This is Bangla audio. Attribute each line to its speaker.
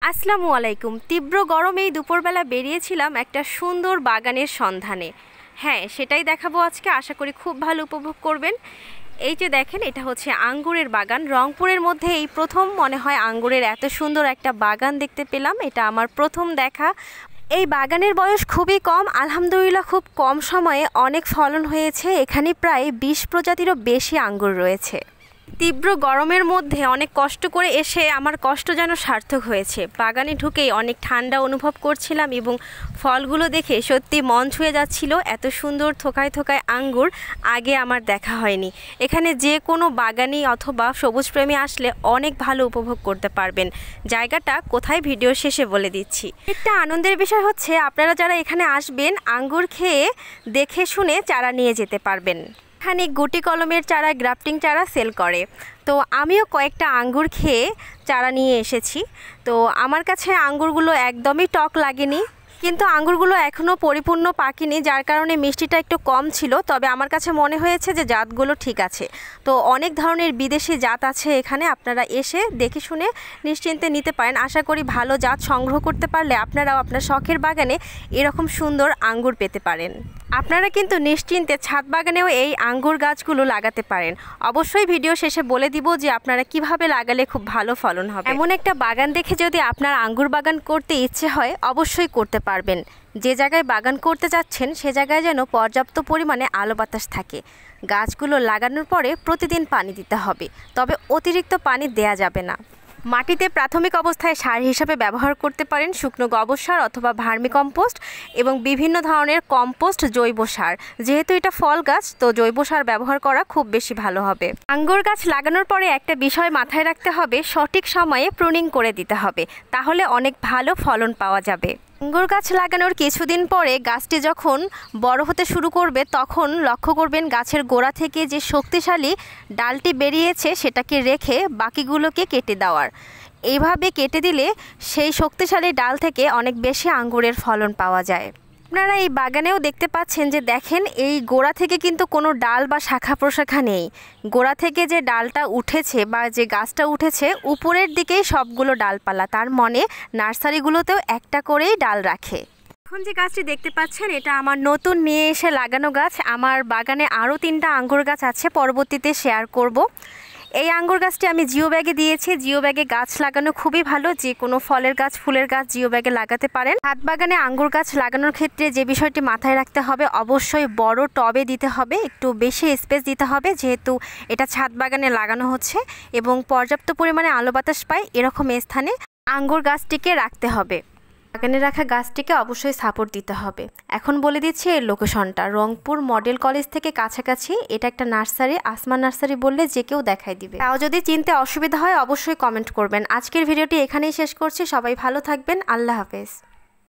Speaker 1: আসসালামু আলাইকুম। তীব্র গরমেই দুপুরবেলা বেরিয়েছিলাম একটা সুন্দর বাগানের সন্ধানে। হ্যাঁ, সেটাই দেখাবো আজকে। আশা করি খুব ভালো উপভোগ করবেন। এই যে দেখেন, এটা হচ্ছে আঙ্গুরের বাগান। রংপুরের মধ্যে এই প্রথম মনে হয় আঙ্গুরের এত সুন্দর একটা বাগান দেখতে পেলাম। এটা আমার প্রথম দেখা। এই বাগানের বয়স খুবই কম, আলহামদুলিল্লাহ খুব কম সময়ে অনেক ফলন হয়েছে। এখানে প্রায় 20 প্রজাতিরও বেশি আঙ্গুর রয়েছে। তীব্র গরমের মধ্যে অনেক কষ্ট করে এসে আমার কষ্ট যেন সার্থক হয়েছে। বাগানে ঢুকেই অনেক ঠান্ডা অনুভব করছিলাম এবং ফলগুলো দেখে সত্যি মন ছুঁয়ে যাচ্ছিল। এত সুন্দর থোকায় থোকায় আঙ্গুর আগে আমার দেখা হয়নি। এখানে যে কোনো বাগানি অথবা সবুজপ্রেমী আসলে অনেক ভালো উপভোগ করতে পারবেন। জায়গাটা কোথায় ভিডিও শেষে বলে দিচ্ছি। একটা আনন্দের বিষয় হচ্ছে, আপনারা যারা এখানে আসবেন আঙ্গুর খেয়ে দেখে শুনে চারা নিয়ে যেতে পারবেন। এখানে গুটি কলমের চারা, গ্রাফটিং চারা সেল করে। তো আমিও কয়েকটা আঙ্গুর খেয়ে চারা নিয়ে এসেছি। তো আমার কাছে আঙ্গুরগুলো একদমই টক লাগেনি, কিন্তু আঙ্গুরগুলো এখনও পরিপূর্ণ পাকেনি, যার কারণে মিষ্টিটা একটু কম ছিল। তবে আমার কাছে মনে হয়েছে যে জাতগুলো ঠিক আছে। তো অনেক ধরনের বিদেশি জাত আছে এখানে, আপনারা এসে দেখে শুনে নিশ্চিন্তে নিতে পারেন। আশা করি ভালো জাত সংগ্রহ করতে পারলে আপনারাও আপনার শখের বাগানে এরকম সুন্দর আঙ্গুর পেতে পারেন। আপনারা কিন্তু নিশ্চিন্তে ছাদ বাগানেও এই আঙ্গুর গাছগুলো লাগাতে পারেন। অবশ্যই ভিডিও শেষে বলে দিব যে আপনারা কিভাবে লাগালে খুব ভালো ফলন হবে। এমন একটা বাগান দেখে যদি আপনার আঙ্গুর বাগান করতে ইচ্ছে হয় অবশ্যই করতে পারবেন। যে জায়গায় বাগান করতে যাচ্ছেন সে জায়গায় যেন পর্যাপ্ত পরিমাণে আলো বাতাস থাকে। গাছগুলো লাগানোর পরে প্রতিদিন পানি দিতে হবে, তবে অতিরিক্ত পানি দেয়া যাবে না। মাটিতে প্রাথমিক অবস্থায় সার হিসাবে ব্যবহার করতে পারেন শুকনো গোবর সার অথবা ভার্মি কম্পোস্ট এবং বিভিন্ন ধরনের কম্পোস্ট, জৈব সার। যেহেতু এটা ফল গাছ, তো জৈব সার ব্যবহার করা খুব বেশি ভালো হবে। আঙ্গুর গাছ লাগানোর পরে একটা বিষয় মাথায় রাখতে হবে, সঠিক সময়ে প্রুনিং করে দিতে হবে, তাহলে অনেক ভালো ফলন পাওয়া যাবে। আঙ্গুর গাছ লাগানোর কিছুদিন পরে গাছটি যখন বড় হতে শুরু করবে তখন লক্ষ্য করবেন গাছের গোড়া থেকে যে শক্তিশালী ডালটি বেরিয়েছে সেটাকে রেখে বাকিগুলোকে কেটে দেওয়ার। এইভাবে কেটে দিলে সেই শক্তিশালী ডাল থেকে অনেক বেশি আঙ্গুরের ফলন পাওয়া যায়। আপনারা এই বাগানেও দেখতে পাচ্ছেন যে দেখেন, এই গোড়া থেকে কিন্তু কোনো ডাল বা শাখা প্রশাখা নেই। গোড়া থেকে যে ডালটা উঠেছে বা যে গাছটা উঠেছে উপরের দিকেই সবগুলো ডালপালা। তার মানে নার্সারিগুলোতেও একটা করেই ডাল রাখে। এখন যে গাছটি দেখতে পাচ্ছেন এটা আমার নতুন নিয়ে এসে লাগানো গাছ। আমার বাগানে আরও 3টা আঙ্গুর গাছ আছে, পরবর্তীতে শেয়ার করব। এই আঙ্গুর গাছটি আমি জিও ব্যাগে দিয়েছি। জিও ব্যাগে গাছ লাগানো খুবই ভালো। যে কোনো ফলের গাছ, ফুলের গাছ জিও ব্যাগে লাগাতে পারেন। ছাদ বাগানে আঙ্গুর গাছ লাগানোর ক্ষেত্রে যে বিষয়টি মাথায় রাখতে হবে, অবশ্যই বড় টবে দিতে হবে, একটু বেশি স্পেস দিতে হবে, যেহেতু এটা ছাদ বাগানে লাগানো হচ্ছে এবং পর্যাপ্ত পরিমাণে আলো বাতাস পায় এরকম স্থানে আঙ্গুর গাছটিকে রাখতে হবে। বাগানে রাখা গাছটিকে অবশ্যই সাপোর্ট দিতে হবে। এখন বলে দিচ্ছি এর লোকেশনটা। রংপুর মডেল কলেজ থেকে কাছাকাছি। এটা একটা নার্সারি, আসমান নার্সারি বললে যে কেউ দেখাই দিবে। তাও যদি চিনতে অসুবিধা হয় অবশ্যই কমেন্ট করবেন। আজকের ভিডিওটি এখানেই শেষ করছি। সবাই ভালো থাকবেন। আল্লাহ হাফেজ।